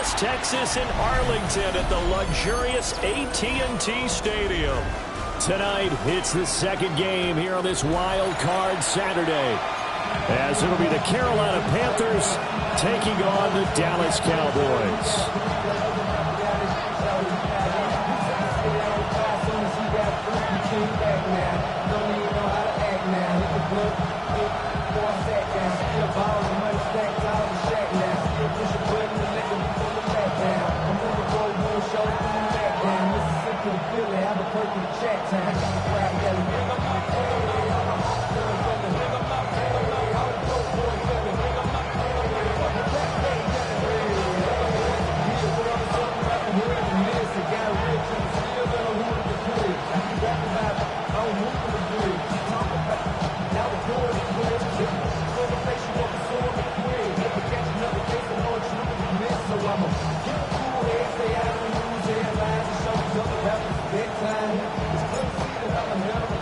Dallas, Texas in Arlington at the luxurious AT&T Stadium. Tonight, it's the second game here on this wild card Saturday, as it'll be the Carolina Panthers taking on the Dallas Cowboys.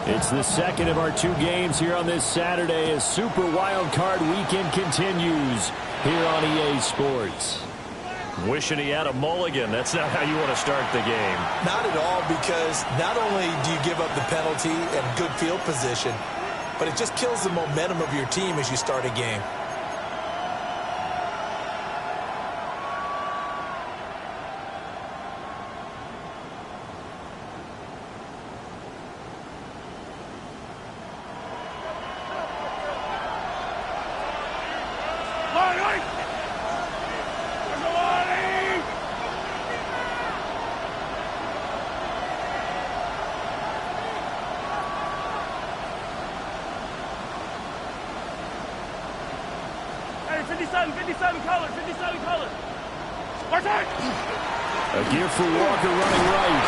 It's the second of our two games here on this Saturday as Super Wild Card Weekend continues here on EA Sports. Wishing he had a mulligan. That's not how you want to start the game. Not at all, because not only do you give up the penalty and good field position, but it just kills the momentum of your team as you start a game. A gift for Walker running right.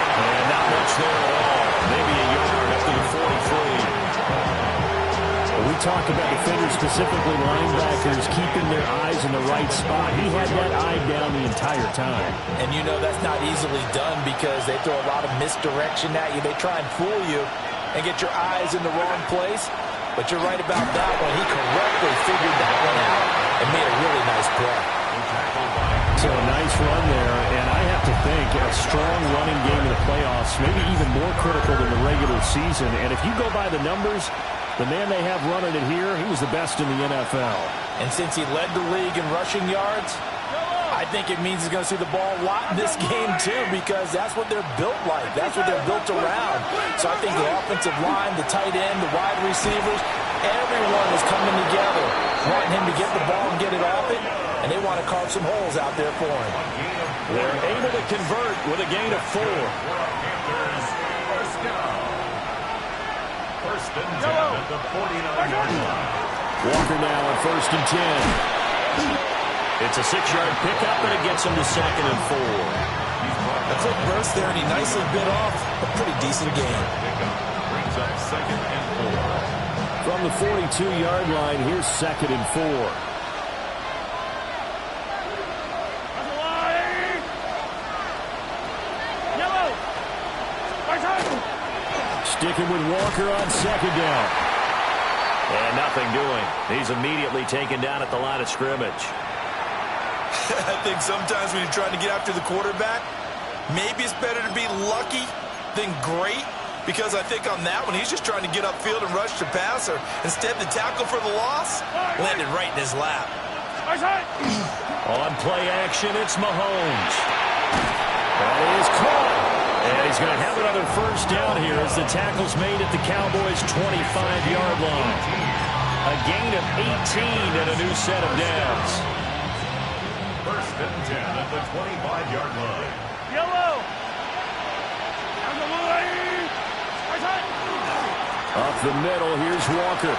And not much there at all. Maybe a yard up to the 43. We talked about defenders, specifically linebackers, keeping their eyes in the right spot. He had that eye down the entire time. And you know that's not easily done because they throw a lot of misdirection at you. They try and fool you and get your eyes in the wrong place. But you're right about that one. He correctly figured that one out and made a really nice play. So a nice run there, and I have to think a strong running game in the playoffs, maybe even more critical than the regular season. And if you go by the numbers, the man they have running it here, he was the best in the NFL. And since he led the league in rushing yards, I think it means he's going to see the ball a lot in this game too, because that's what they're built like. That's what they're built around. So I think the offensive line, the tight end, the wide receivers, everyone is coming together, wanting him to get the ball and get it off it. And they want to carve some holes out there for him. They're able to convert with a gain of 4. First and 10 at the 49-yard line. Walker now on 1st and 10. It's a 6-yard pickup, and it gets him to 2nd and 4. A quick burst there, and he nicely bit off a pretty decent gain. Brings up 2nd and 4. From the 42-yard line, here's 2nd and 4. Sticking with Walker on 2nd down. And nothing doing. He's immediately taken down at the line of scrimmage. I think sometimes when you're trying to get after the quarterback, maybe it's better to be lucky than great, because I think on that one, he's just trying to get upfield and rush the passer. Instead, the tackle for the loss landed right in his lap. On play action, it's Mahomes. That is caught. And he's going to have another 1st down here as the tackle's made at the Cowboys' 25-yard line. A gain of 18 and a new set of downs. 1st and 10 at the 25-yard line. Up the middle, here's Walker.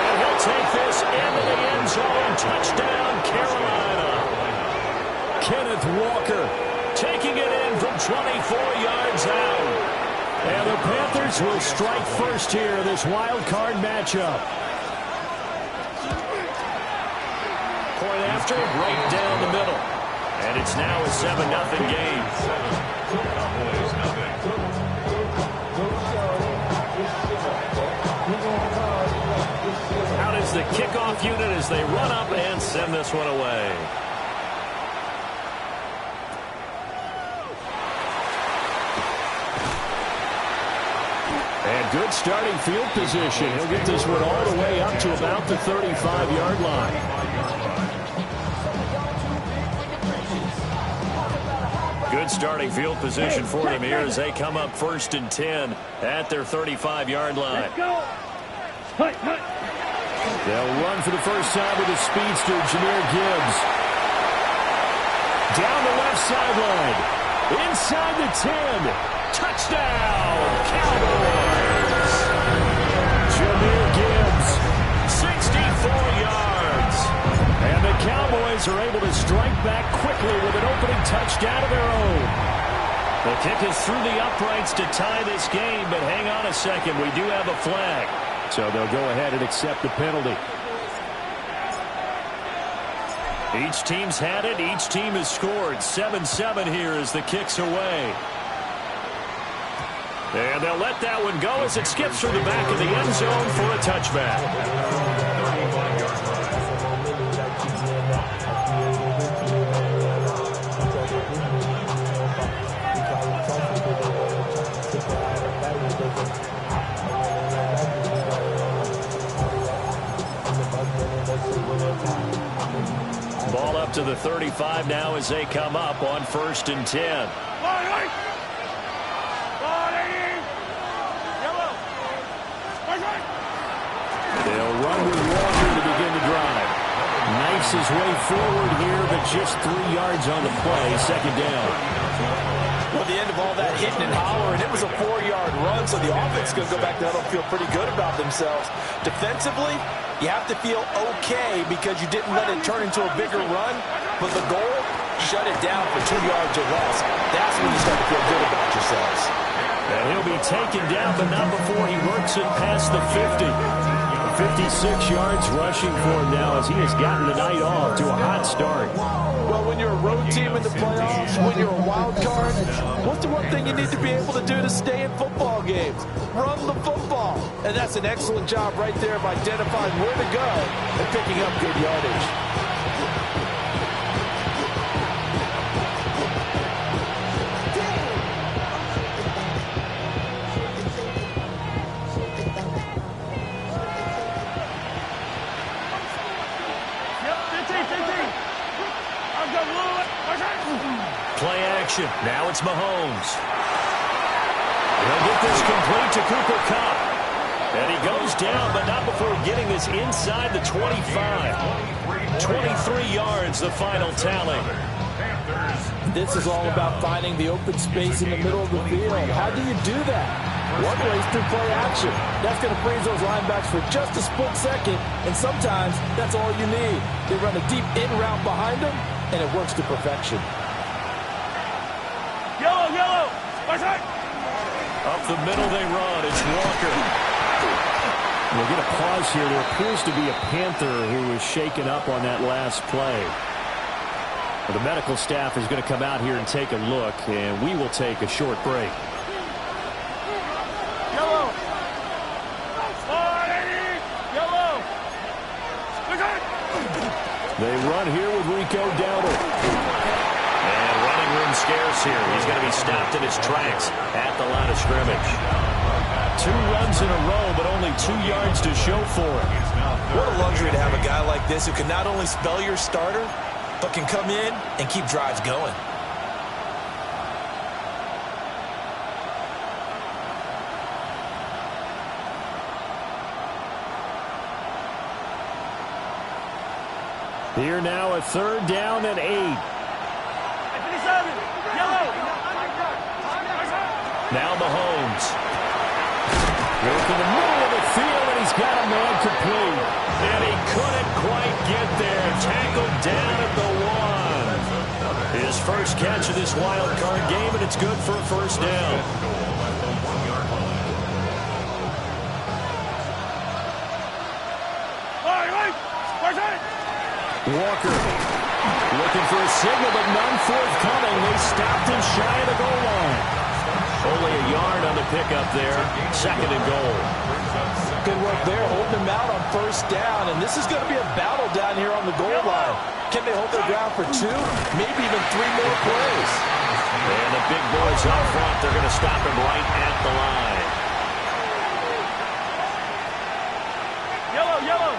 And he'll take this into the end zone. Touchdown, Carolina. Kenneth Walker taking it in from 24 yards out. And the Panthers will strike first here in this wild card matchup. Point after, right down the middle. And it's now a 7-0 game. Cowboys nothing. How does the kickoff unit as they run up and send this one away. And good starting field position. He'll get this one all the way up to about the 35-yard line. Good starting field position for them here as they come up 1st and 10 at their 35-yard line. They'll run for the first time with the speedster, Jahmyr Gibbs. Down the left sideline. Inside the 10. Touchdown, Cowboys. Jahmyr Gibbs, 64 yards. And the Cowboys are able to strike back quickly with an opening touchdown of their own. The kick is through the uprights to tie this game, but hang on a second. We do have a flag. So they'll go ahead and accept the penalty. Each team's had it. Each team has scored. 7-7 here as the kick's away. And they'll let that one go as it skips through the back of the end zone for a touchback. Ball up to the 35 now as they come up on 1st and 10. They'll run with Walker to begin the drive. Knifes his way forward here, but just 3 yards on the play. 2nd down. Well, the end of all that hitting and hollering, it was a 4-yard run, so the offense is going to go back there and feel pretty good about themselves. Defensively, you have to feel okay because you didn't let it turn into a bigger run, but the goal, shut it down for 2 yards or less. That's when you start to feel good about yourselves. And he'll be taken down, but not before he works it past the 50. 56 yards rushing for him now as he has gotten the night off to a hot start. Well, when you're a road team in the playoffs, when you're a wild card, what's the one thing you need to be able to do to stay in football games? Run the football. And that's an excellent job right there of identifying where to go and picking up good yardage. Play action. Now it's Mahomes. He'll get this complete to Cooper Kupp. And he goes down, but not before getting this inside the 25. 23 yards, the final tally. This is all about finding the open space in the middle of the field. How do you do that? One way is through play action. That's going to freeze those linebacks for just a split second, and sometimes that's all you need. They run a deep in route behind them, and it works to perfection. Yellow! Up the middle they run. It's Walker. We'll get a pause here. There appears to be a Panther who was shaken up on that last play. Well, the medical staff is going to come out here and take a look, and we will take a short break. Yellow! They run here with Rico Dowdle. And running room scarce here. He's going to be stopped in his tracks at the line of scrimmage. 2 runs in a row, but only 2 yards to show for it. What a luxury to have a guy like this who can not only spell your starter, but can come in and keep drives going. Here now a 3rd down and 8. Now Mahomes. Working the middle of the field, and he's got a man complete. And he couldn't quite get there. Tackled down at the 1. His first catch of this wild card game, and it's good for a 1st down. Walker looking for a signal, but none forthcoming. They stopped him shy of the goal line. Only a yard on the pickup there. 2nd and goal. Good work there, holding them out on 1st down. And this is going to be a battle down here on the goal line. Can they hold their ground for 2, maybe even 3 more plays? And the big boys out front, they're going to stop him right at the line. Yellow.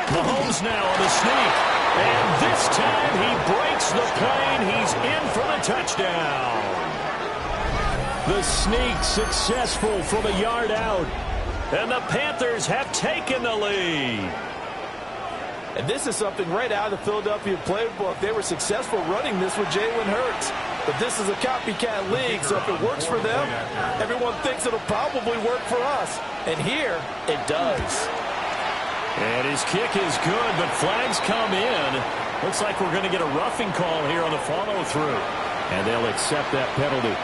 Mahomes now on the sneak. And this time he breaks the plane. He's in for the touchdown. The sneak successful from a yard out. And the Panthers have taken the lead. And this is something right out of the Philadelphia playbook. They were successful running this with Jalen Hurts. But this is a copycat league, so if it works for them, everyone thinks it'll probably work for us. And here, it does. And his kick is good, but flags come in. Looks like we're going to get a roughing call here on the follow-through. And they'll accept that penalty.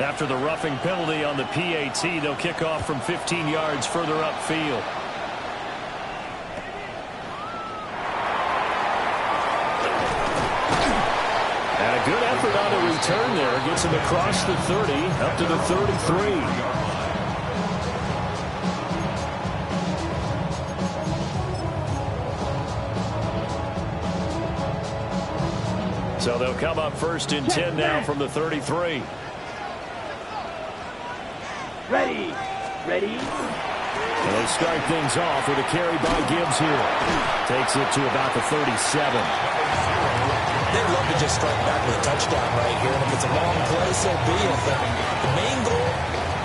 After the roughing penalty on the PAT, they'll kick off from 15 yards further upfield. And a good effort on the return there. Gets him across the 30, up to the 33. So they'll come up 1st and 10 now from the 33. Ready. And they start things off with a carry by Gibbs here. Takes it to about the 37. They'd love to just strike back with a touchdown right here. And if it's a long play, so be it. But the main goal,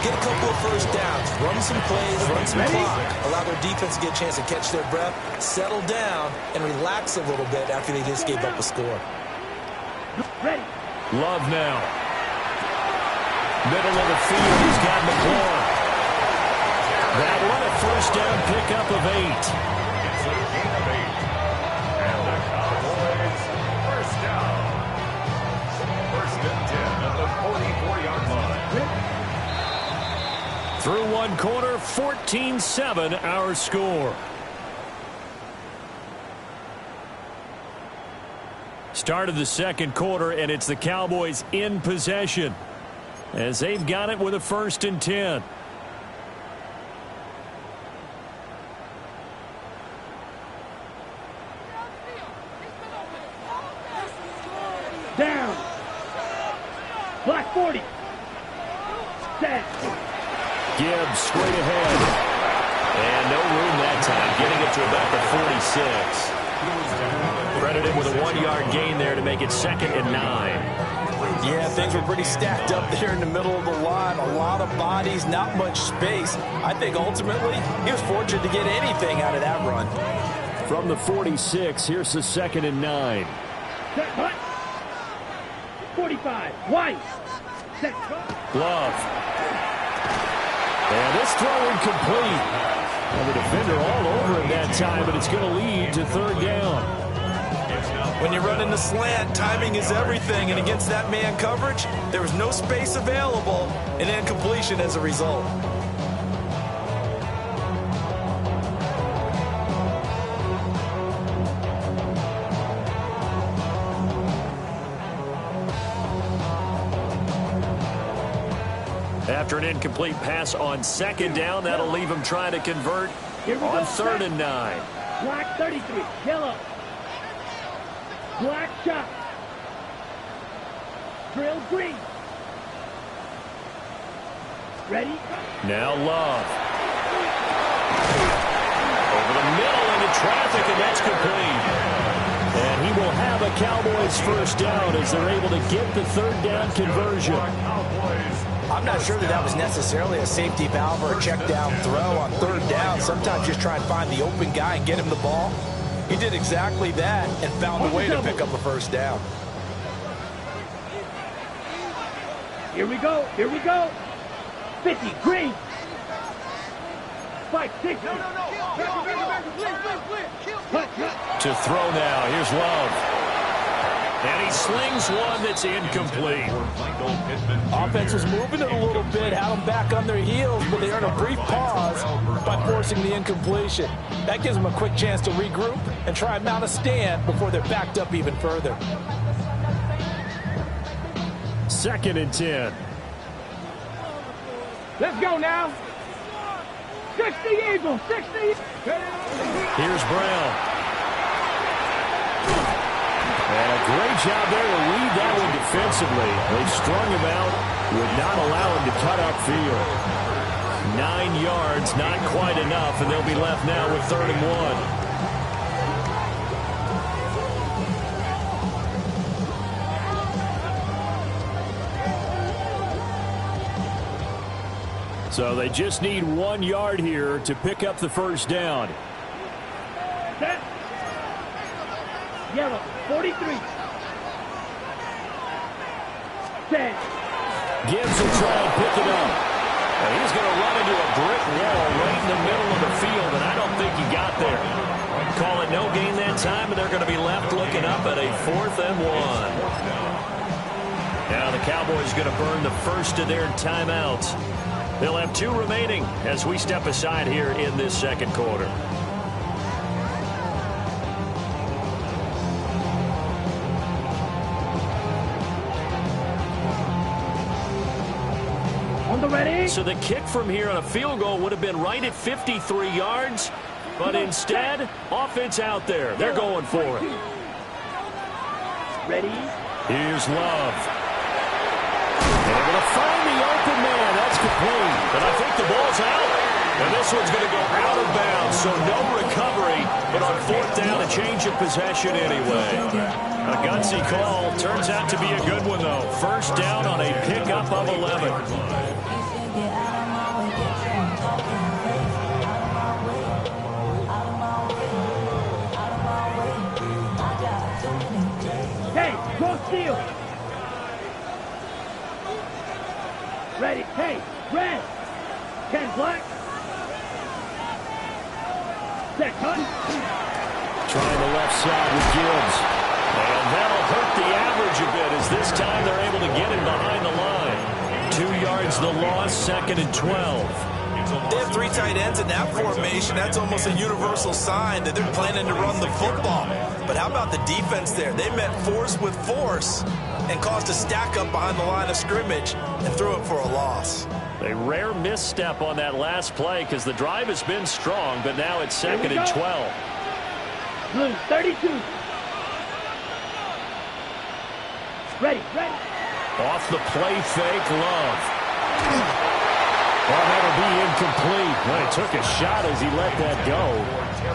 get a couple of 1st downs. Run some plays, run some clock. Allow their defense to get a chance to catch their breath, settle down, and relax a little bit after they just gave up a score. Ready. Love now. Middle of the field, he's got McLaurin. That one a 1st down pickup of 8. It's a gain of 8. And the Cowboys, 1st down. 1st and 10 at the 44-yard line. Through one quarter, 14-7 our score. Start of the 2nd quarter, and it's the Cowboys in possession, as they've got it with a 1st and 10. Down. Black 40. Set. Gibbs straight ahead. And no room that time, getting it to about the 46. Credited with a 1-yard gain there to make it 2nd and 9. Yeah, things were pretty stacked up there in the middle of the line. A lot of bodies, not much space. I think ultimately he was fortunate to get anything out of that run. From the 46, here's the 2nd and 9. Set. Hut. 45. White. Set. Glove. And this throw incomplete. And the defender all over him that time, but it's going to lead to 3rd down. When you're running the slant, timing is everything, and against that man coverage, there was no space available, and incompletion as a result. After an incomplete pass on 2nd down, that'll leave him trying to convert on 3rd and 9. Black 33. Yellow. Black shot. Drill green. Ready? Now Love. Over the middle into traffic, and that's complete. And he will have a Cowboys 1st down as they're able to get the 3rd down conversion. I'm not sure that was necessarily a safety valve or a check down throw on 3rd down. Sometimes just try and find the open guy and get him the ball. He did exactly that and found a way to pick up a 1st down. Here we go. 50. Green. 5, 6. No. To throw now. Here's Love. And he slings one that's incomplete. Offense was moving it a little bit, had them back on their heels, but they earned a brief pause by forcing the incompletion. That gives them a quick chance to regroup and try and mount a stand before they're backed up even further. 2nd and 10. Let's go now. 60 Eagles, 60. Here's Brown. And a great job there to read that one defensively. They strung him out, would not allow him to cut upfield. 9 yards, not quite enough, and they'll be left now with 3rd and 1. So they just need 1 yard here to pick up the first down. Set. Yellow, 43. 10. Gibbs will try and pick it up. And he's going to run into a brick wall right in the middle of the field, and I don't think he got there. Call it no gain that time, and they're going to be left looking up at a 4th and 1. Now the Cowboys going to burn the first of their timeouts. They'll have 2 remaining as we step aside here in this 2nd quarter. Ready? So the kick from here on a field goal would have been right at 53 yards, but instead, offense out there. They're going for it. Ready? Here's Love. Able to find the open man. That's complete. But I think the ball's out. And this one's going to go out of bounds, so no recovery. But on 4th down, a change of possession anyway. A gutsy call. Turns out to be a good one, though. First down on a pickup of 11. Hey, go steal. Ready. Hey, red. 10 black. Set, cut. Trying the left side with Gibbs. And that'll hurt the average a bit as this time they're able to get him behind the line. 2 yards the loss, 2nd and 12. They have 3 tight ends in that formation. That's almost a universal sign that they're planning to run the football. But how about the defense there? They met force with force and caused a stack up behind the line of scrimmage and threw it for a loss. A rare misstep on that last play because the drive has been strong, but now it's 2nd and 12. Blue, 32. Ready. Off the play fake, Love. Well, that'll be incomplete. Well, he took a shot as he let that go.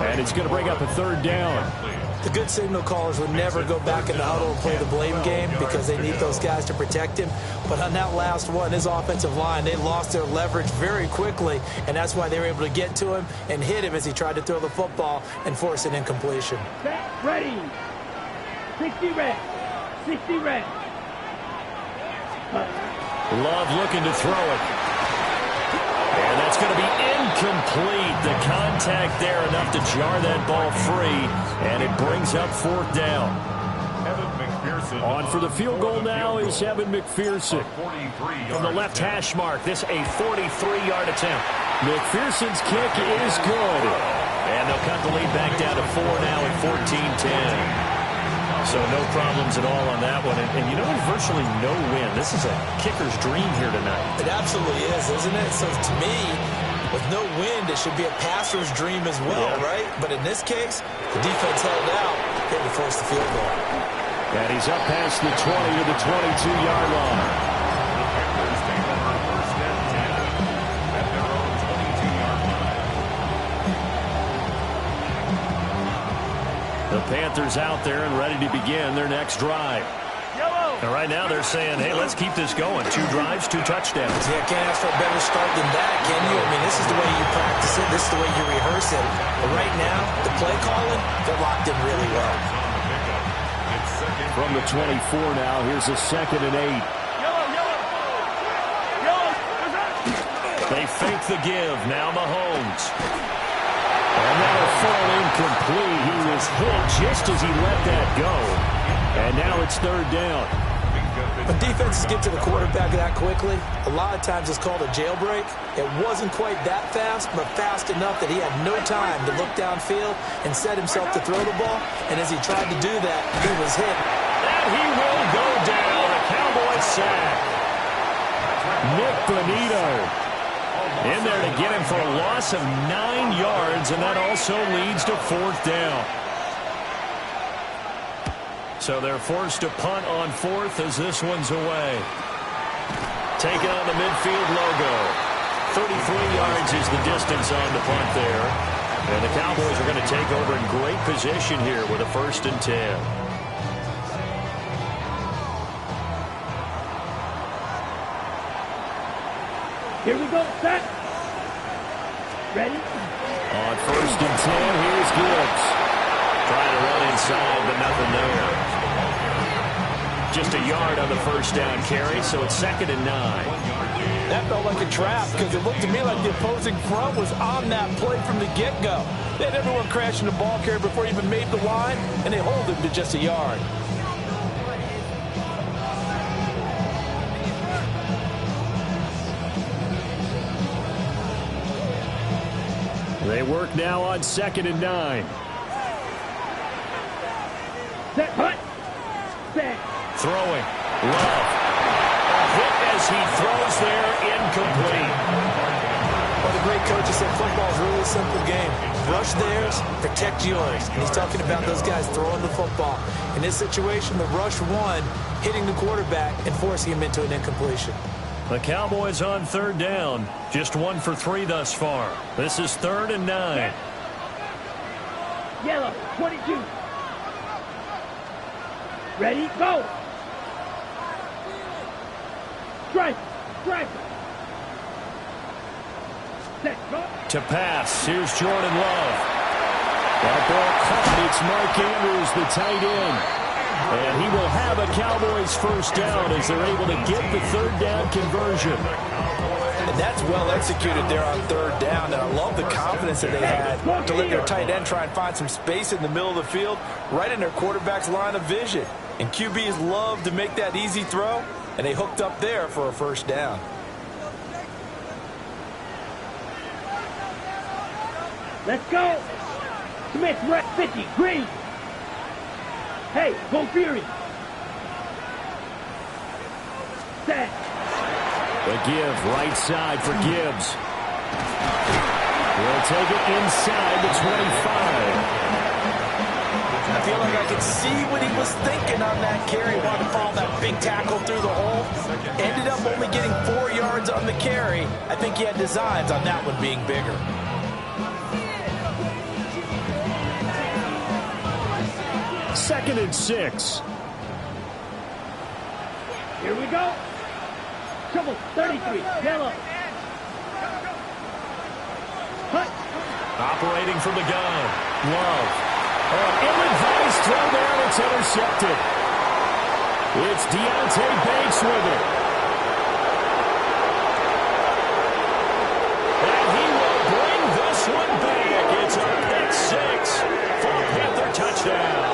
And it's going to bring up a 3rd down. The good signal callers would never go back in the huddle and play the blame game because they need those guys to protect him. But on that last one, his offensive line, they lost their leverage very quickly, and that's why they were able to get to him and hit him as he tried to throw the football and force an incompletion. Ready. 60 red. 60 red. Love looking to throw it. And that's going to be incomplete. The contact there enough to jar that ball free, and it brings up 4th down. On for the field goal now is Evan McPherson. From the left hash mark, this a 43-yard attempt. McPherson's kick is good. And they'll cut the lead back down to 4 now at 14-10. So no problems at all on that one. And you know, virtually no win. This is a kicker's dream here tonight. It absolutely is, isn't it? So to me, with no wind, it should be a passer's dream as well, right? But in this case, the defense held out, getting to force the field goal. And he's up past the 20 to the 22-yard line. The Panthers out there and ready to begin their next drive. And right now they're saying, hey, let's keep this going. 2 drives, 2 touchdowns. Yeah, can't ask for a better start than that, can you? I mean, this is the way you practice it. This is the way you rehearse it. But right now, the play calling, they're locked in really well. From the 24 now, here's a 2nd and 8. They fake the give. Now Mahomes. And that'll fall incomplete. He was hit just as he let that go. And now it's third down. When defenses get to the quarterback that quickly, a lot of times it's called a jailbreak. It wasn't quite that fast, but fast enough that he had no time to look downfield and set himself to throw the ball. And as he tried to do that, he was hit. And he will go down. A Cowboys sack. Nick Bonito in there to get him for a loss of 9 yards, and that also leads to fourth down. So they're forced to punt on fourth as this one's away. Taking on the midfield logo. 33 yards is the distance on the punt there. And the Cowboys are going to take over in great position here with a 1st and 10. Here we go, set. Ready? On 1st and 10, here's Gibbs. Trying to run inside, but nothing there. Just a yard on the 1st down carry, so it's 2nd and 9. That felt like a trap because it looked to me like the opposing front was on that play from the get-go. They had everyone crashing the ball carrier before he even made the line, and they hold him to just a yard. They work now on 2nd and 9. Set, hut. Set. Throwing. Love. A hit as he throws there, incomplete. Well, the great coach said football is really a simple game. Rush theirs, protect yours. And he's talking about those guys throwing the football. In this situation, the rush won, hitting the quarterback and forcing him into an incompletion. The Cowboys on 3rd down. Just 1 for 3 thus far. This is 3rd and 9. Yellow, 22. Ready, go. Strike, strike. Set, go. To pass. Here's Jordan Love. That ball caught. It's Mark Andrews, the tight end. And he will have a Cowboys 1st down as they're able to get the 3rd down conversion. And that's well executed there on 3rd down. And I love the confidence that they had to let their tight end try and find some space in the middle of the field, right in their quarterback's line of vision. And QBs love to make that easy throw, and they hooked up there for a 1st down. Let's go. Smith, right 50, green. Hey, go Fury. Set. The give, right side for Gibbs. He'll take it inside the 25. I feel like I could see what he was thinking on that carry. Wanted to follow that big tackle through the hole. Ended up only getting 4 yards on the carry. I think he had designs on that one being bigger. Second and 6. Here we go. Trouble, 33, yellow. Hut. Operating from the gun. Love. Ill-advised throw there, and it's intercepted. It's Deontay Banks with it. And he will bring this one back. It's a pick 6 for a Panther touchdown.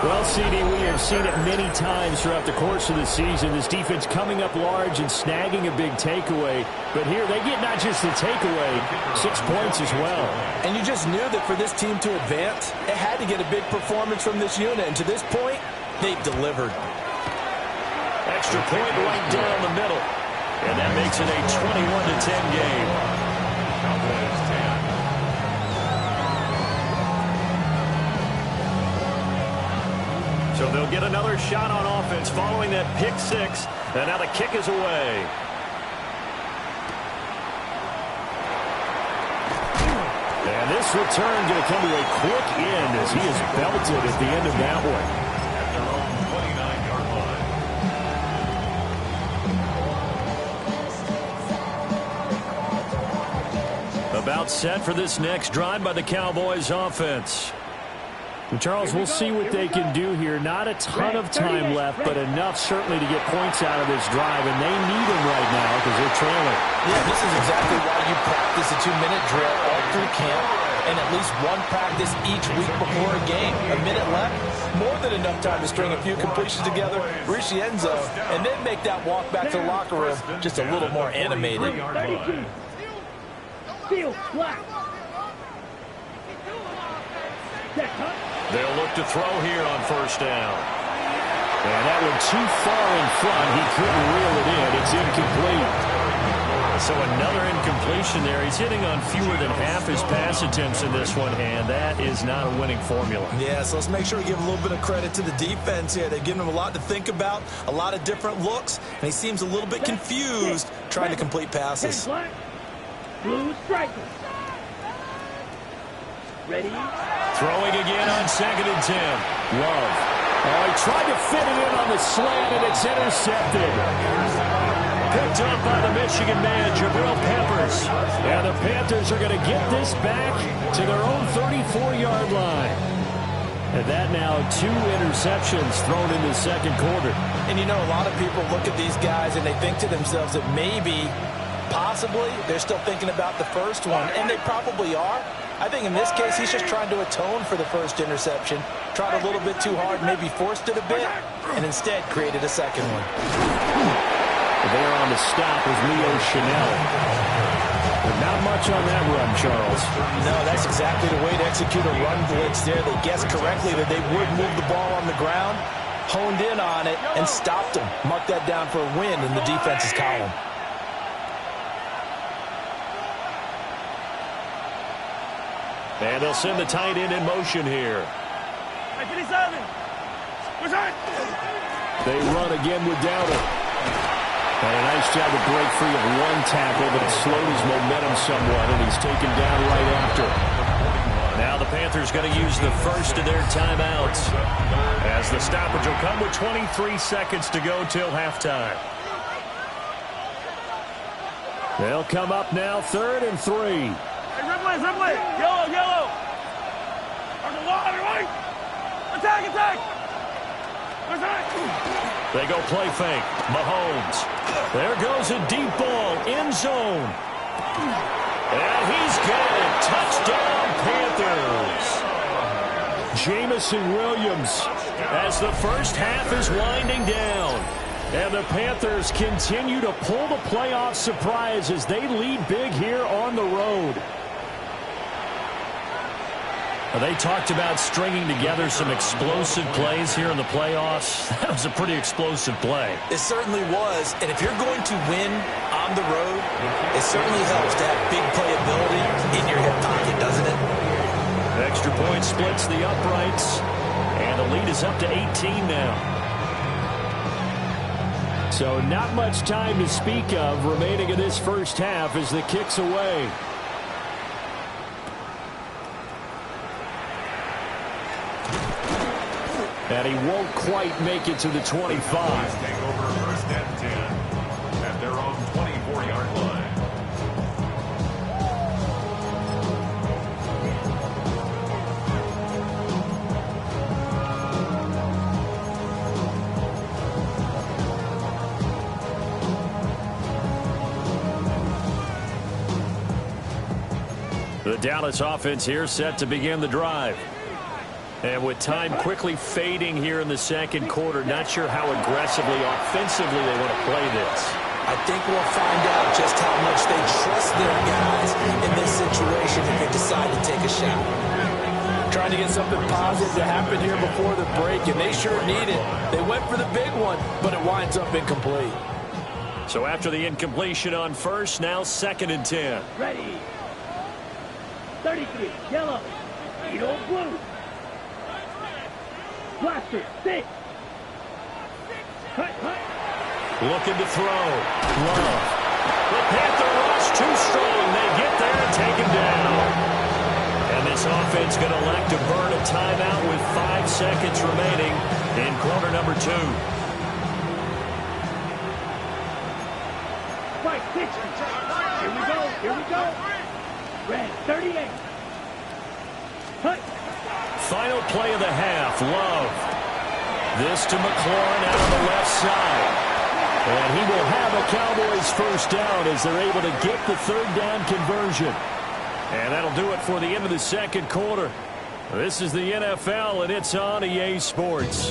Well, CD, we have seen it many times throughout the course of the season. This defense coming up large and snagging a big takeaway. But here, they get not just the takeaway, 6 points as well. And you just knew that for this team to advance, it had to get a big performance from this unit. And to this point, they've delivered. Extra point right down the middle. And that makes it a 21-10 game. So they'll get another shot on offense following that pick 6. And now the kick is away. And this return going to come to a quick end as he is belted at the end of that one. At their own 29-yard line. About set for this next drive by the Cowboys offense. And Charles, we'll see what they can do here. Not a ton of time left, but enough certainly to get points out of this drive, and they need them right now because they're trailing. Yeah, this is exactly why you practice a 2-minute drill all through camp. and at least one practice each week before a game. A minute left, more than enough time to string a few completions together, reach the end zone, and then make that walk back to the locker room just a little more animated. 32. Field, black. They'll look to throw here on first down. And that one too far in front. He couldn't reel it in. It's incomplete. So another incompletion there. He's hitting on fewer than half his pass attempts in this one, and that is not a winning formula. Yeah, so let's make sure we give a little bit of credit to the defense here. They've given him a lot to think about, a lot of different looks, and he seems a little bit confused trying to complete passes. Blue striker. Ready? Throwing again on 2nd and 10. Love. Oh, he tried to fit it in on the slant, and it's intercepted. Picked up by the Michigan man, Jabril Peppers. And the Panthers are going to get this back to their own 34-yard line. And that now 2 interceptions thrown in the second quarter. And you know, a lot of people look at these guys and they think to themselves that maybe, possibly, they're still thinking about the first one. And they probably are. I think in this case, he's just trying to atone for the first interception. Tried a little bit too hard, maybe forced it a bit, and instead created a second one. There on the stop with Leo Chanel. But not much on that run, Charles. No, that's exactly the way to execute a run blitz there. They guessed correctly that they would move the ball on the ground, honed in on it, and stopped them. Mark that down for a win in the defense's column. And they'll send the tight end in motion here. They run again with Dowdle. And a nice job to break free of one tackle, but it slowed his momentum somewhat, and he's taken down right after. Now the Panthers going to use the first of their timeouts, as the stoppage will come with 23 seconds to go till halftime. They'll come up now, 3rd and 3. Hey, replay. Yellow. On the wall, everybody. Attack. They go play fake. Mahomes. There goes a deep ball. End zone. And he's got it. Touchdown, Panthers. Jamison Williams as the first half is winding down. And the Panthers continue to pull the playoff surprise as they lead big here on the road. They talked about stringing together some explosive plays here in the playoffs. That was a pretty explosive play. It certainly was. And if you're going to win on the road, it certainly helps to have big playability in your hip pocket, doesn't it? Extra point splits the uprights. And the lead is up to 18 now. So not much time to speak of remaining in this first half as the kick's away. And he won't quite make it to the 25. Take over 1st and 10 at their own 24-yard line. The Dallas offense here set to begin the drive. And with time quickly fading here in the second quarter, not sure how aggressively, offensively they want to play this. I think we'll find out just how much they trust their guys in this situation if they decide to take a shot. Trying to get something positive to happen here before the break, and they sure need it. They went for the big one, but it winds up incomplete. So after the incompletion on first, now 2nd and 10. Ready. 33. Yellow. 8 blue. Blaster, 6. Cut. Looking to throw. Love. The Panther rush too strong. They get there and take him down. And this offense going to elect to burn a timeout with 5 seconds remaining in quarter number 2. 5, 6. Here we go. Red, 38. Cut. Final play of the half. Love. This to McLaurin out on the left side. And he will have a Cowboys first down as they're able to get the 3rd down conversion. And that'll do it for the end of the second quarter. This is the NFL, and it's on EA Sports.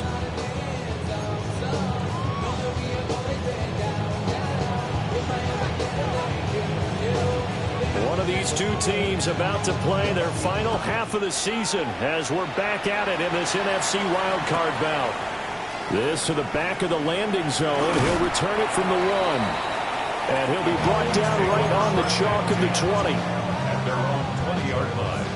One of these two teams about to play their final half of the season as we're back at it in this NFC wildcard bout. This to the back of the landing zone. He'll return it from the 1. And he'll be brought down right on the chalk of the 20. At their own 20-yard line.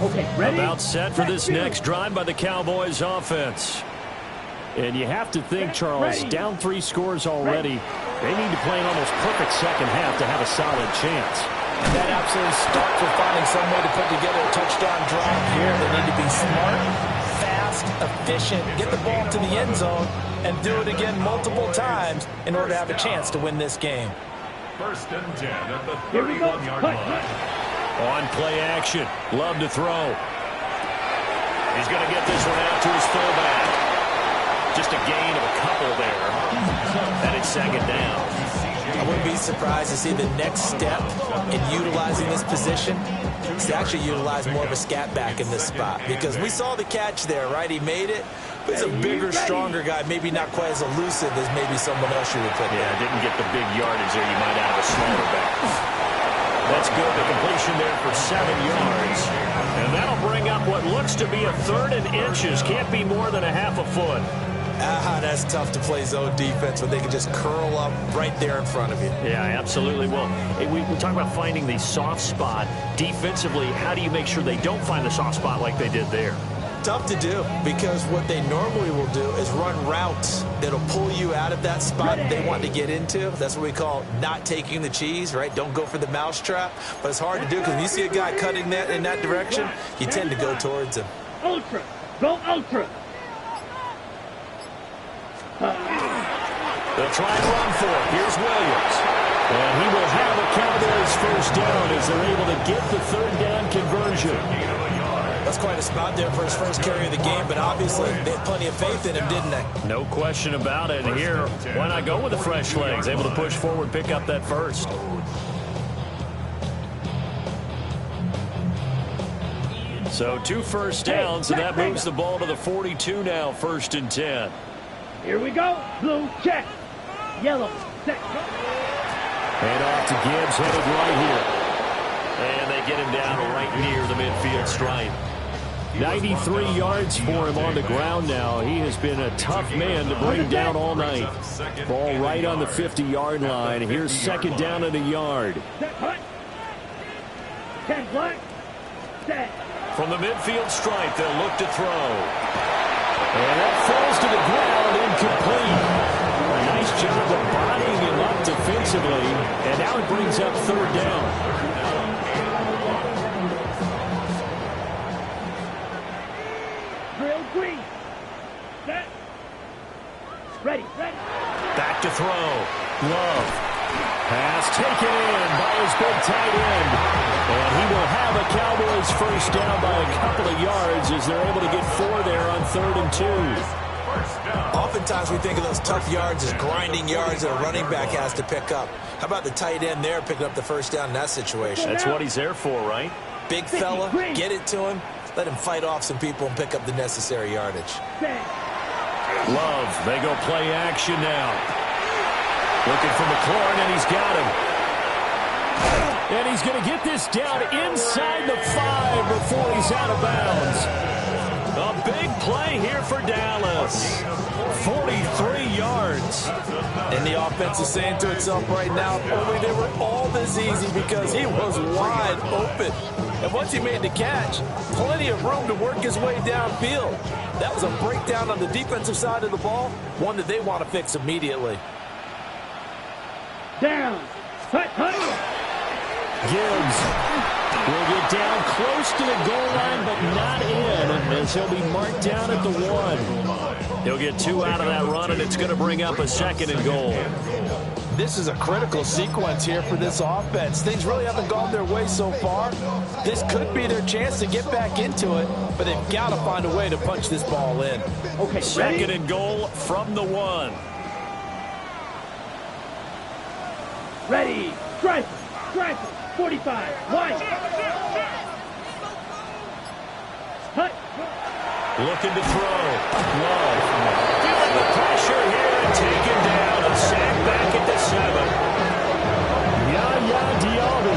Okay, ready? About set for this next drive by the Cowboys offense. And you have to think, Charles, down 3 scores already. They need to play an almost perfect second half to have a solid chance. That absolutely starts with finding some way to put together a touchdown drive here. They need to be smart, fast, efficient, get the ball to the end zone, and do it again multiple times in order to have a chance to win this game. 1st and 10 at the 31-yard line. On play action. Love to throw. He's going to get this one out to his fullback. Just a gain of a couple there. And it's 2nd down. I wouldn't be surprised to see the next step in utilizing this position is to actually utilize more of a scat back in this spot. Because we saw the catch there, right? He made it. But he's a bigger, stronger guy. Maybe not quite as elusive as maybe someone else you would put there. Yeah, didn't get the big yardage there. You might have a smaller back. That's good. The completion there for 7 yards. And that'll bring up what looks to be a 3rd and inches. Can't be more than a half a foot. That's tough to play zone defense when they can just curl up right there in front of you. Yeah, absolutely. Well, we talk about finding the soft spot. Defensively, how do you make sure they don't find the soft spot like they did there? Tough to do, because what they normally will do is run routes that'll pull you out of that spot they want to get into. That's what we call not taking the cheese, right? Don't go for the mousetrap. But it's hard to do because when you see a guy cutting that in that direction, you tend to go towards him. Ultra. Go ultra. They'll try and run for it. Here's Williams. And he will have a Cowboys 1st down as they're able to get the 3rd down conversion. That's quite a spot there for his first carry of the game, but obviously they had plenty of faith in him, didn't they? No question about it. And here, why not go with the fresh legs? Able to push forward, pick up that 1st. So 2 first downs, and that moves the ball to the 42 now, 1st and 10. Here we go. Blue, check. Yellow, set. Hand off to Gibbs, headed right here. And they get him down right near the midfield stripe. 93 yards for him on the ground now. He has been a tough man to bring down all night. Ball right on the 50-yard line. Here's 2nd down and a yard. 10 black. Set. From the midfield stripe, they'll look to throw. And that falls to the ground, incomplete. A nice job of bodying him up defensively. And now it brings up 3rd down. Drill green. Set. Ready. Back to throw. Love. Pass taken in by his big tight end. And he will have a Cowboys 1st down by a couple of yards as they're able to get 4 there on 3rd and 2. Oftentimes we think of those tough yards as grinding yards that a running back has to pick up. How about the tight end there picking up the 1st down in that situation? That's what he's there for, right? Big fella, get it to him, let him fight off some people and pick up the necessary yardage. Love, they go play action now. Looking for McLaurin, and he's got him. And he's going to get this down inside the 5 before he's out of bounds. A big play here for Dallas. 43 yards. And the offense is saying to itself right now, only they were all this easy because he was wide open. And once he made the catch, plenty of room to work his way downfield. That was a breakdown on the defensive side of the ball, one that they want to fix immediately. Down. Gibbs will get down close to the goal line, but not in, as he'll be marked down at the 1. He'll get 2 out of that run, and it's going to bring up a 2nd and goal. this is a critical sequence here for this offense. Things really haven't gone their way so far. This could be their chance to get back into it, but they've got to find a way to punch this ball in. Okay, second and goal from the 1. Ready. Strike. 45. Line. Cut. Looking to throw. Love. Feeling the pressure here and taken down. A sack back at the 7. Yaya Diaby.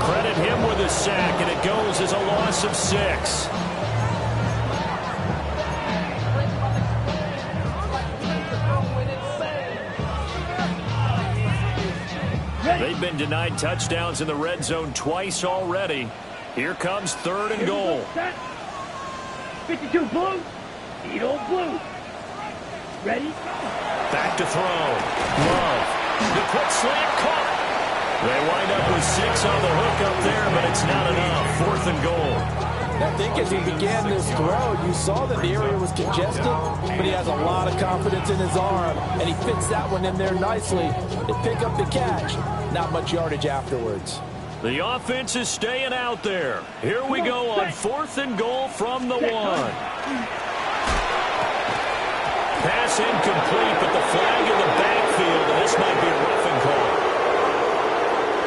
Credit him with a sack, and it goes as a loss of 6. They've been denied touchdowns in the red zone twice already. Here comes third and goal. 52 blue. Eagle blue. Ready? Back to throw. Love. The quick slant caught. They wind up with 6 on the hook up there, but it's not enough. Fourth and goal. I think as he began this throw, you saw that the area was congested, but he has a lot of confidence in his arm, and he fits that one in there nicely. They pick up the catch. Not much yardage afterwards. The offense is staying out there. Here we go on fourth and goal from the 1. Pass incomplete, but the flag in the backfield, and this might be a roughing call.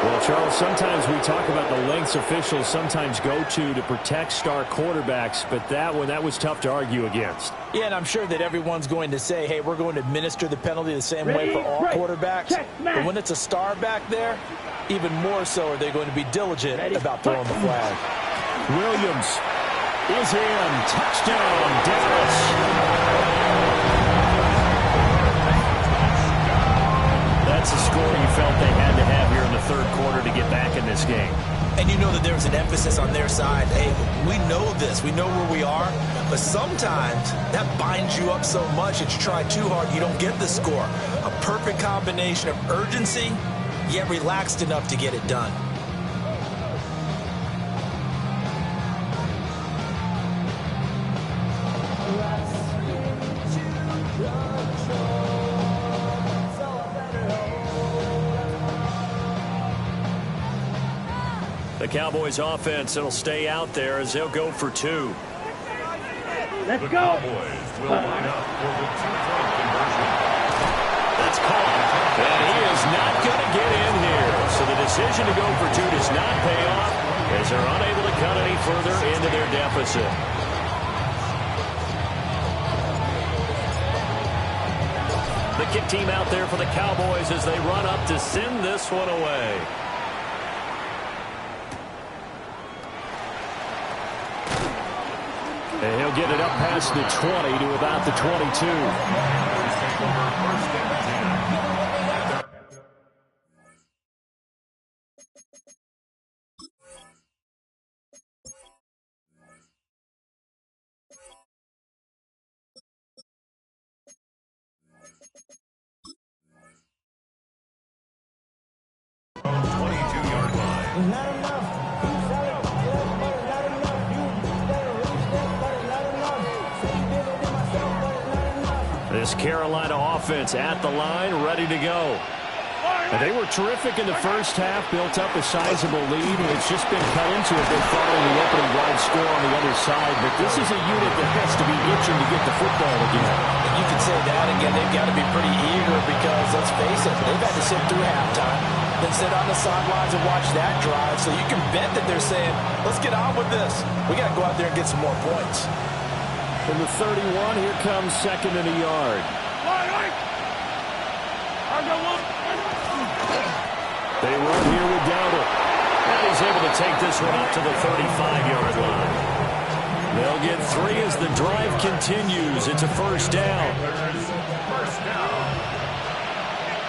Well, Charles, sometimes we talk about the lengths officials sometimes go to protect star quarterbacks, but that was tough to argue against. Yeah, and I'm sure that everyone's going to say, hey, we're going to administer the penalty the same way for all quarterbacks. But when it's a star back there, even more so are they going to be diligent about throwing the flag. Williams is in. Touchdown, Dallas. That's a score you felt they had to have here in the third quarter to get back in this game. And you know that there was an emphasis on their side. Hey, we know this. We know where we are. But sometimes that binds you up so much that you try too hard, you don't get the score. A perfect combination of urgency, yet relaxed enough to get it done. The Cowboys offense, it'll stay out there as they'll go for 2. Let's The go. Cowboys will line up for the 2-point conversion. That's caught. And he is not going to get in here. So the decision to go for 2 does not pay off as they're unable to cut any further into their deficit. The kick team out there for the Cowboys as they run up to send this one away. And he'll get it up past the 20 to about the 22. From 22-yard line. Not enough. This Carolina offense at the line, ready to go. And they were terrific in the first half, built up a sizable lead, and it's just been cut into a bit following the opening drive score on the other side. But this is a unit that has to be itching to get the football again. And you can say that again. They've got to be pretty eager because, let's face it, they've had to sit through halftime, then sit on the sidelines and watch that drive. So you can bet that they're saying, let's get on with this. We got to go out there and get some more points. From the 31, here comes second and a yard. They run here with Dowdle. And he's able to take this one up to the 35-yard line. They'll get 3 as the drive continues. It's a first down. First down.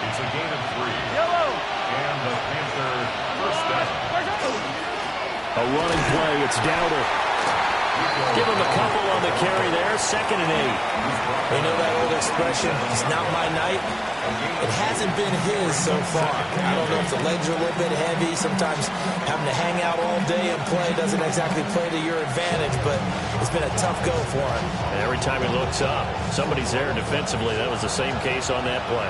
It's a gain of 3. Yellow. And the Panther first down. A running play. It's Dowdle. Give him a couple on the carry there. Second and 8. You know that old expression, it's not my night? It hasn't been his so far. I don't know if the legs are a little bit heavy. Sometimes having to hang out all day and play doesn't exactly play to your advantage, but it's been a tough go for him. And every time he looks up, somebody's there defensively. That was the same case on that play.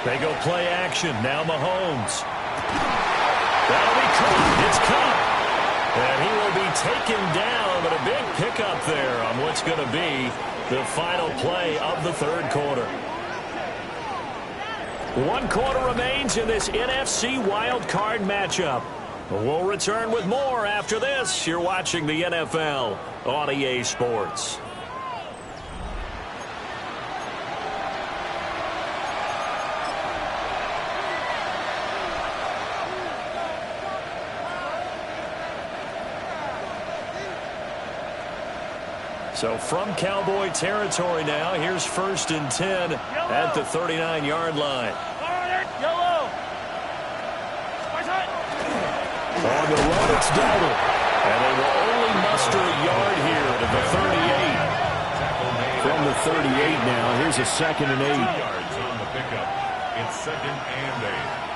They go play action. Now Mahomes. That'll be caught. It's caught. And he will be taken down, but a big pickup there on what's going to be the final play of the third quarter. 1 quarter remains in this NFC wildcard matchup. We'll return with more after this. You're watching the NFL on EA Sports. So from Cowboy territory now, here's 1st and 10 at the 39-yard line. Yellow. On the run, it's Dowdle. And they will only muster a yard here to the 38. From the 38 now, here's a 2nd and 8. 2 yards on the pickup. It's 2nd and 8.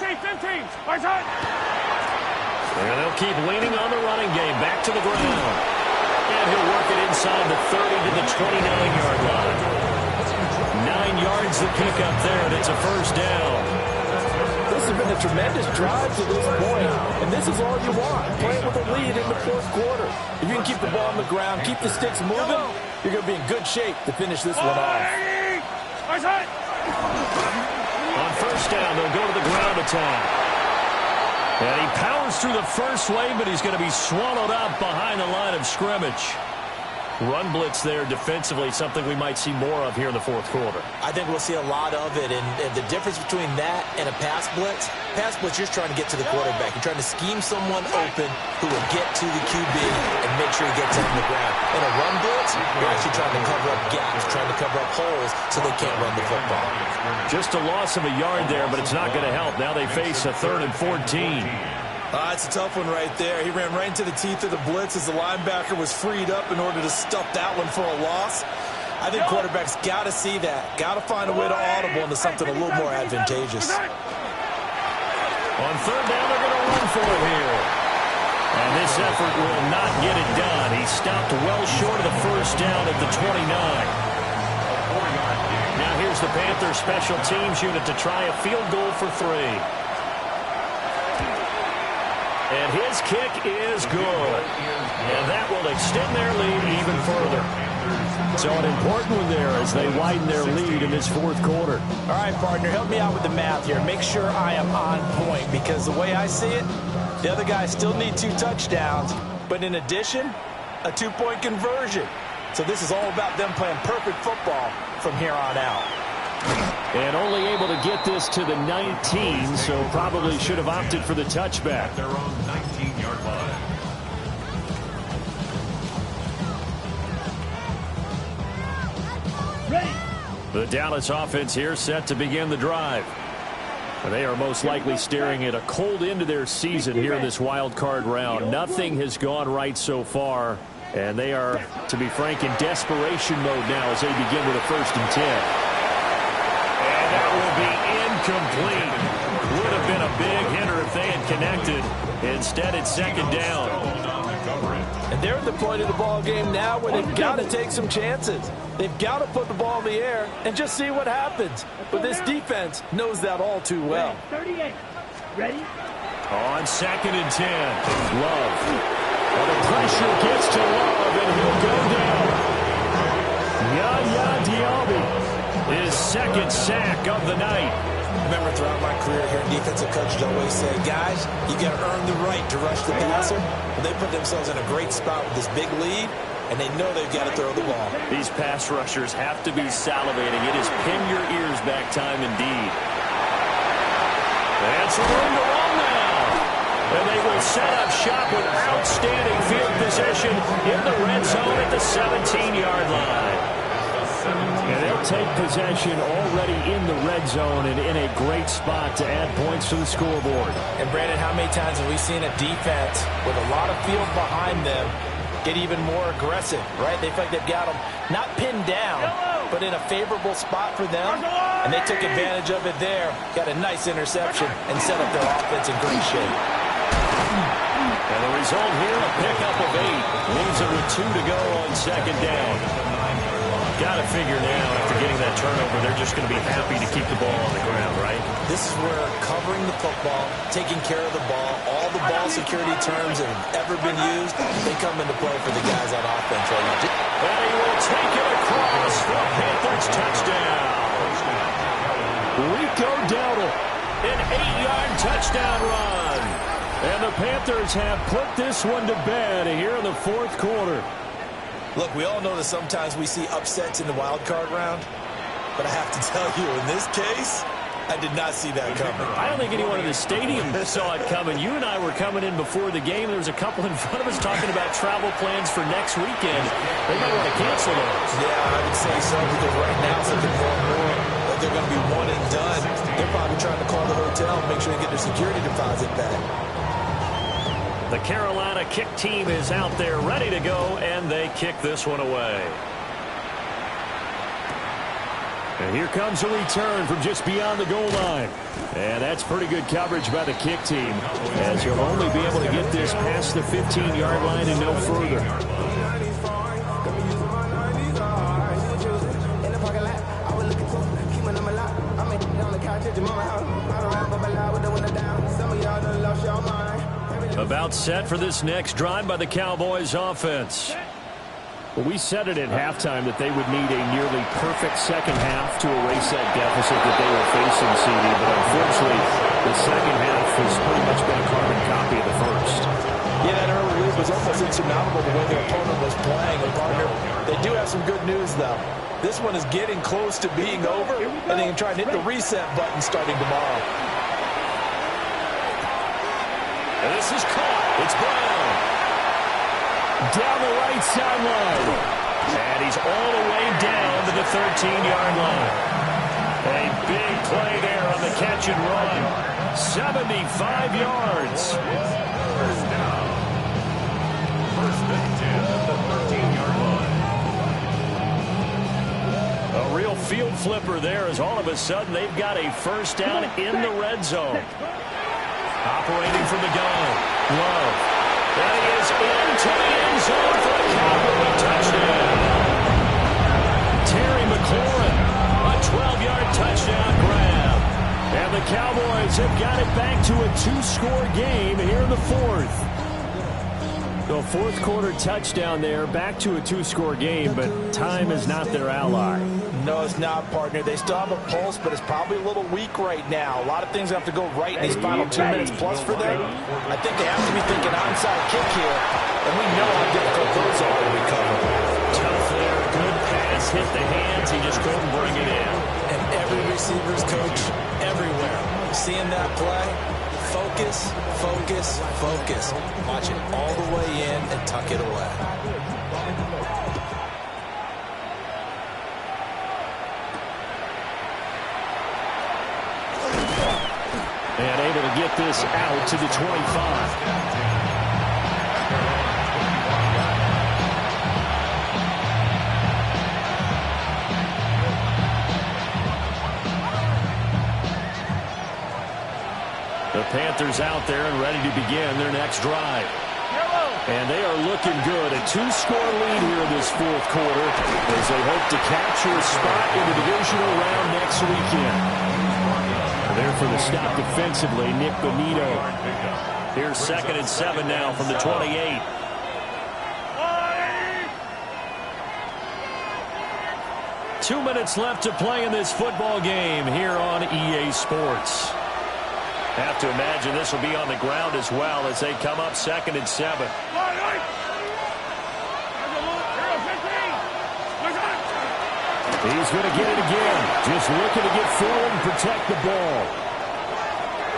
Hey, 15. Where's that? And they'll keep leaning on the running game. Back to the ground. And he'll work it inside the 30 to the 29-yard line. 9 yards the pickup there, and it's a 1st down. This has been a tremendous drive to this point, and this is all you want, playing with a lead in the 4th quarter. If you can keep the ball on the ground, keep the sticks moving, you're going to be in good shape to finish this one off. Where's that? On 1st down, they'll go to the ground attack. And he powers through the first wave, but he's going to be swallowed up behind the line of scrimmage. Run blitz there defensively, something we might see more of here in the 4th quarter. I think we'll see a lot of it, and the difference between that and a pass blitz, you're trying to get to the quarterback. You're trying to scheme someone open who will get to the QB and make sure he gets on the ground. In a run blitz, you're actually trying to cover up gaps, trying to cover up holes so they can't run the football. Just a loss of a yard there, but it's not going to help. Now they face a 3rd and 14. It's a tough one right there. He ran right into the teeth of the blitz as the linebacker was freed up in order to stuff that one for a loss. I think quarterbacks got to see that. Got to find a way to audible into something a little more advantageous. On 3rd down, they're going to run for it here. And this effort will not get it done. He stopped well short of the 1st down at the 29. Now here's the Panthers special teams unit to try a field goal for 3. And his kick is good. And that will extend their lead even further. So an important one there as they widen their lead in this 4th quarter. All right, partner, help me out with the math here. Make sure I am on point, because the way I see it, the other guys still need 2 touchdowns, but in addition, a 2-point conversion. So this is all about them playing perfect football from here on out. And only able to get this to the 19, so probably should have opted for the touchback. Their own 19-yard line. Ready. The Dallas offense here set to begin the drive. They are most likely staring at a cold end to their season here in this wild card round. Nothing has gone right so far, and they are, to be frank, in desperation mode now as they begin with a 1st and 10. And that will be incomplete. Would have been a big hitter if they had connected. Instead, it's 2nd down. And they're at the point of the ball game now where they've got to take some chances. They've got to put the ball in the air and just see what happens. But this defense knows that all too well. 38. Ready? On 2nd and 10, Love. Well, the pressure gets to Love, and he'll go down. Yaya Diaby, his 2nd sack of the night. Remember, throughout my career here, defensive coaches always say, guys, you got to earn the right to rush the passer. And they put themselves in a great spot with this big lead, and they know they've got to throw the ball. These pass rushers have to be salivating. It is pin your ears back time indeed. That's room to run now. And they will set up shop with outstanding field position in the red zone at the 17-yard line. And they'll take possession already in the red zone and in a great spot to add points to the scoreboard. And, Brandon, how many times have we seen a defense with a lot of field behind them get even more aggressive, right? They feel like they've got them not pinned down, but in a favorable spot for them. And they took advantage of it there, got a nice interception, and set up their offense in great shape. And the result here, a pickup of 8. Leaves it with 2 to go on second down. Got to figure now, after getting that turnover, they're just going to be happy to keep the ball on the ground, right? This is where covering the football, taking care of the ball, all the ball security terms that have ever been used, they come into play for the guys on offense right now. And he will take it across for a Panthers touchdown. Rico Dowdle, an 8-yard touchdown run. And the Panthers have put this one to bed here in the fourth quarter. Look, we all know that sometimes we see upsets in the wild card round, but I have to tell you, in this case, I did not see that coming. I don't think anyone in the stadium saw it coming. You and I were coming in before the game. There was a couple in front of us talking about travel plans for next weekend. They might want to cancel those. Yeah, I would say so, because right now it's looking more and more like they're going to be one and done. They're probably trying to call the hotel and make sure they get their security deposit back. The Carolina kick team is out there ready to go, and they kick this one away. And here comes a return from just beyond the goal line. And that's pretty good coverage by the kick team, as you'll only be able to get this past the 15-yard line and no further. About set for this next drive by the Cowboys offense. Well, we said it at halftime that they would need a nearly perfect second half to erase that deficit that they were facing, CD, but unfortunately, the second half has pretty much been a carbon copy of the first. Yeah, that early lead was almost insurmountable the way their opponent was playing. And partner, they do have some good news, though. This one is getting close to being over, and they can try and hit the reset button starting tomorrow. And this is caught. It's Brown. Down the right sideline. And he's all the way down to the 13-yard line. A big play there on the catch and run. 75 yards. First down. First and 10 at the 13-yard line. A real field flipper there, as all of a sudden they've got a first down in the red zone. Operating from the gun. Love. And he is into the end zone for a Cowboy touchdown. Terry McLaurin, a 12-yard touchdown grab. And the Cowboys have got it back to a 2-score game here in the fourth. The fourth quarter touchdown there, back to a 2-score game, but time is not their ally. No, it's not, partner. They still have a pulse, but it's probably a little weak right now. A lot of things have to go right in these final 2 minutes plus for them. I think they have to be thinking onside kick here, and we know how difficult those are to recover. Tough there, good pass, hit the hands, he just couldn't bring it in. And every receiver's coach everywhere, seeing that play, focus, focus, focus. Watch it all the way in and tuck it away. And able to get this out to the 25. The Panthers out there and ready to begin their next drive. And they are looking good. A 2-score lead here in this fourth quarter as they hope to capture a spot in the divisional round next weekend. There for the stop defensively, Nick Bonito. Here's 2nd and 7 now from the 28. Two minutes left to play in this football game here on EA Sports. Have to imagine this will be on the ground as well as they come up 2nd and 7. He's going to get it again. Just looking to get forward and protect the ball.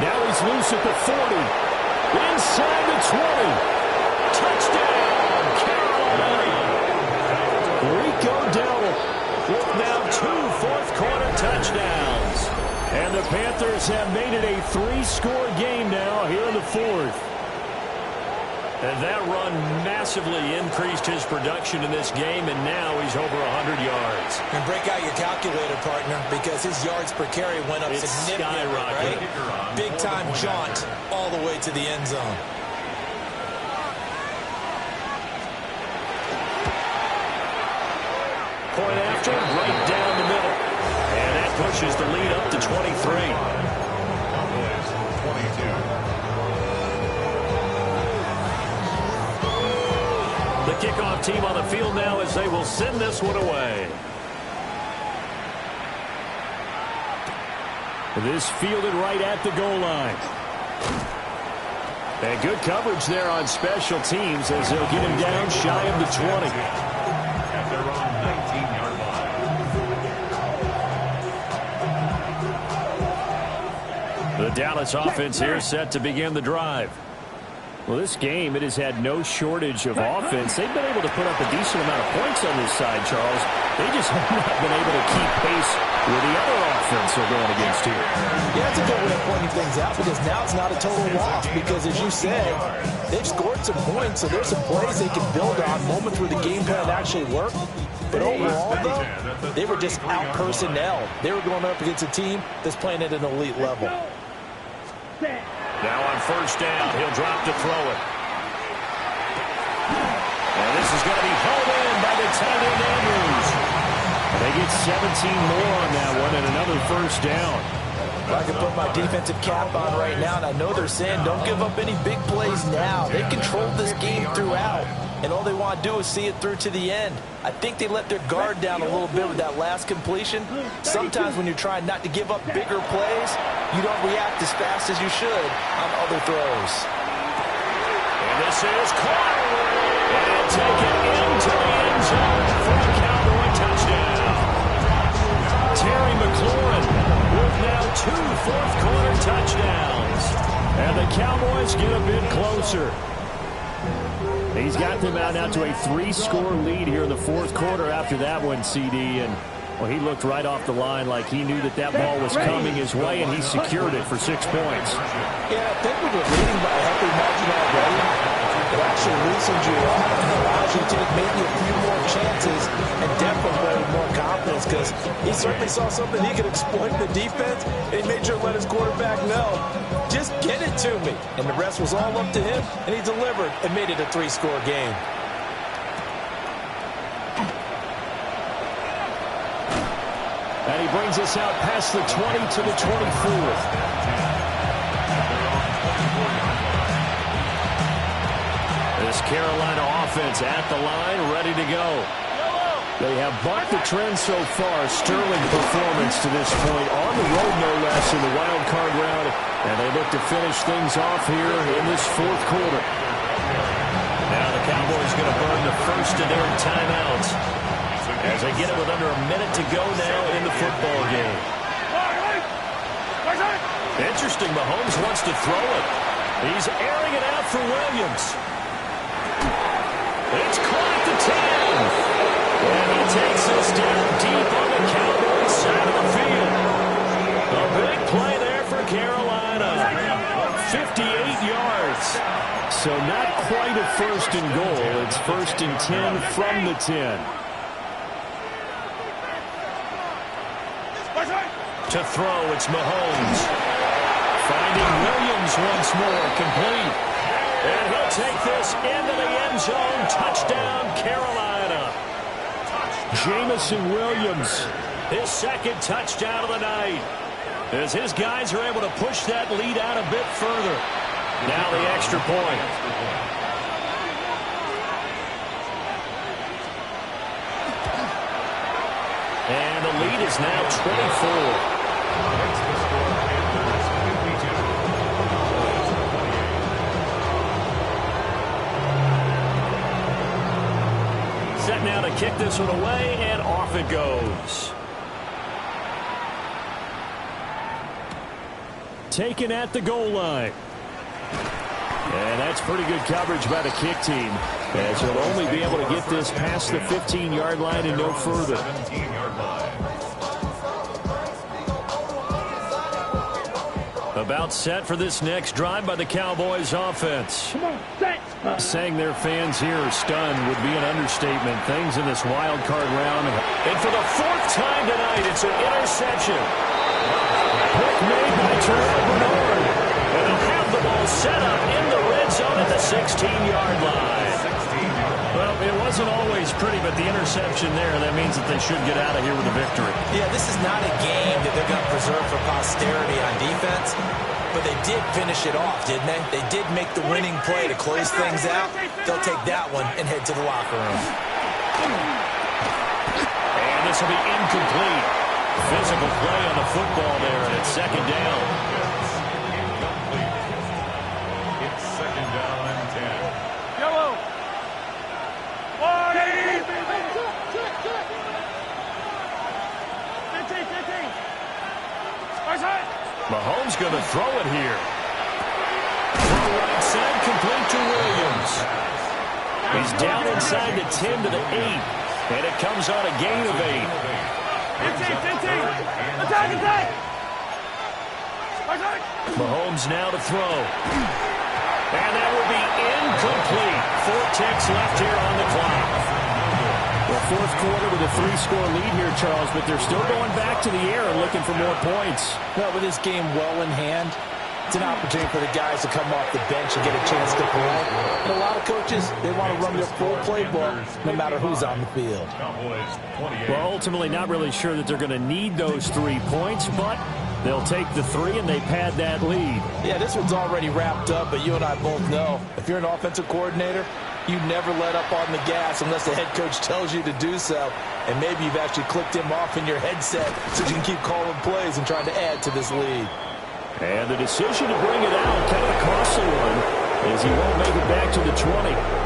Now he's loose at the 40. Inside the 20. Touchdown, Carolina. Rico Dowdle with now 2 fourth-quarter touchdowns. And the Panthers have made it a 3-score game now here in the fourth. And that run massively increased his production in this game, and now he's over 100 yards. And break out your calculator, partner, because his yards per carry went up significantly, right? Big-time jaunt all the way to the end zone. point after, right down the middle. And that pushes the lead up to 23. Cowboys 22. The kickoff team on the field now as they will send this one away. This fielded right at the goal line. And good coverage there on special teams as they'll get him down shy of the 20. At their own 19-yard line. The Dallas offense here set to begin the drive. Well, this game, it has had no shortage of offense. They've been able to put up a decent amount of points on this side, Charles. They just have not been able to keep pace with the other offense they're going against here. Yeah, that's a good way of pointing things out because now it's not a total loss because, as you said, they've scored some points, so there's some plays they can build on, moments where the game plan actually worked. But overall, though, they were just out-personnel. They were going up against a team that's playing at an elite level. Now on first down, he'll drop to throw it. And this is going to be held in by the tight end Andrews. They get 17 more on that one and another first down. I can put my defensive cap on right now, and I know they're saying don't give up any big plays now. They controlled this game throughout, and all they want to do is see it through to the end. I think they let their guard down a little bit with that last completion. Sometimes when you're trying not to give up bigger plays, you don't react as fast as you should on other throws. And this is caught. And taken into the end zone for a Cowboy touchdown. Terry McLaurin with now 2 fourth-quarter touchdowns. And the Cowboys get a bit closer. He's got them out now to a 3-score lead here in the fourth quarter after that one, CD. And, well, he looked right off the line like he knew that that ball was coming his way, and he secured it for 6 points. Yeah, I think when you're leading by a healthy margin already, it actually loosens you up and allows you to take maybe a few more chances and definitely play with more confidence because he certainly saw something he could exploit in the defense, and he made sure to let his quarterback know, just get it to me. And the rest was all up to him, and he delivered and made it a 3-score game. And he brings us out past the 20 to the 24. This Carolina offense at the line, ready to go. They have bucked the trend so far. Sterling performance to this point. On the road, no less, in the wild card round. And they look to finish things off here in this fourth quarter. Now the Cowboys going to burn the first of their timeouts as they get it with under a minute to go now in the football game. Interesting, Mahomes wants to throw it. He's airing it out for Williams. It's caught at the 10. And he takes us down deep on the Cowboys side of the field. A big play there for Carolina. 58 yards. So not quite a first and goal. It's first and 10 from the 10. To throw, it's Mahomes. Finding Williams once more, complete. And he'll take this into the end zone. Touchdown, Carolina. Jamison Williams, his second touchdown of the night. As his guys are able to push that lead out a bit further. Now the extra point. And the lead is now 24. Set now to kick this one away, and off it goes. Taken at the goal line. And that's pretty good coverage by the kick team, as he'll only be able to get this past the 15-yard line and no further. 17-yard line. About set for this next drive by the Cowboys offense. Come on, set. Saying their fans here are stunned would be an understatement. Things in this wild card round. And for the 4th time tonight, it's an interception. Pick made by Terrell Bernard. And they'll have the ball set up in the red zone at the 16-yard line. Well, It wasn't always pretty, but the interception there, that means that they should get out of here with a victory. Yeah, this is not a game that they're going to preserve for posterity on defense, but they did finish it off, didn't they? They did make the winning play to close things out. They'll take that one and head to the locker room. And this will be incomplete. Physical play on the football there, and it's second down. Incomplete. It's second down and 10. Yellow. Mahomes going to throw it here. Throw right side, complete to Williams. He's down inside the 10 to the 8, and it comes on a gain of 8. 15. Attack. Mahomes now to throw. And that will be incomplete. 4 ticks left here on the clock. Well, fourth quarter with a 3-score lead here, Charles, but they're still going back to the air and looking for more points. Well, with this game well in hand, it's an opportunity for the guys to come off the bench and get a chance to play. And a lot of coaches, they want to run their full playbook no matter who's on the field. Well, ultimately not really sure that they're going to need those 3 points, but they'll take the 3 and they pad that lead. Yeah, this one's already wrapped up, but you and I both know if you're an offensive coordinator, you never let up on the gas unless the head coach tells you to do so. And maybe you've actually clicked him off in your headset so you can keep calling plays and trying to add to this lead. And the decision to bring it out, kind of a costly one, as he won't make it back to the 20.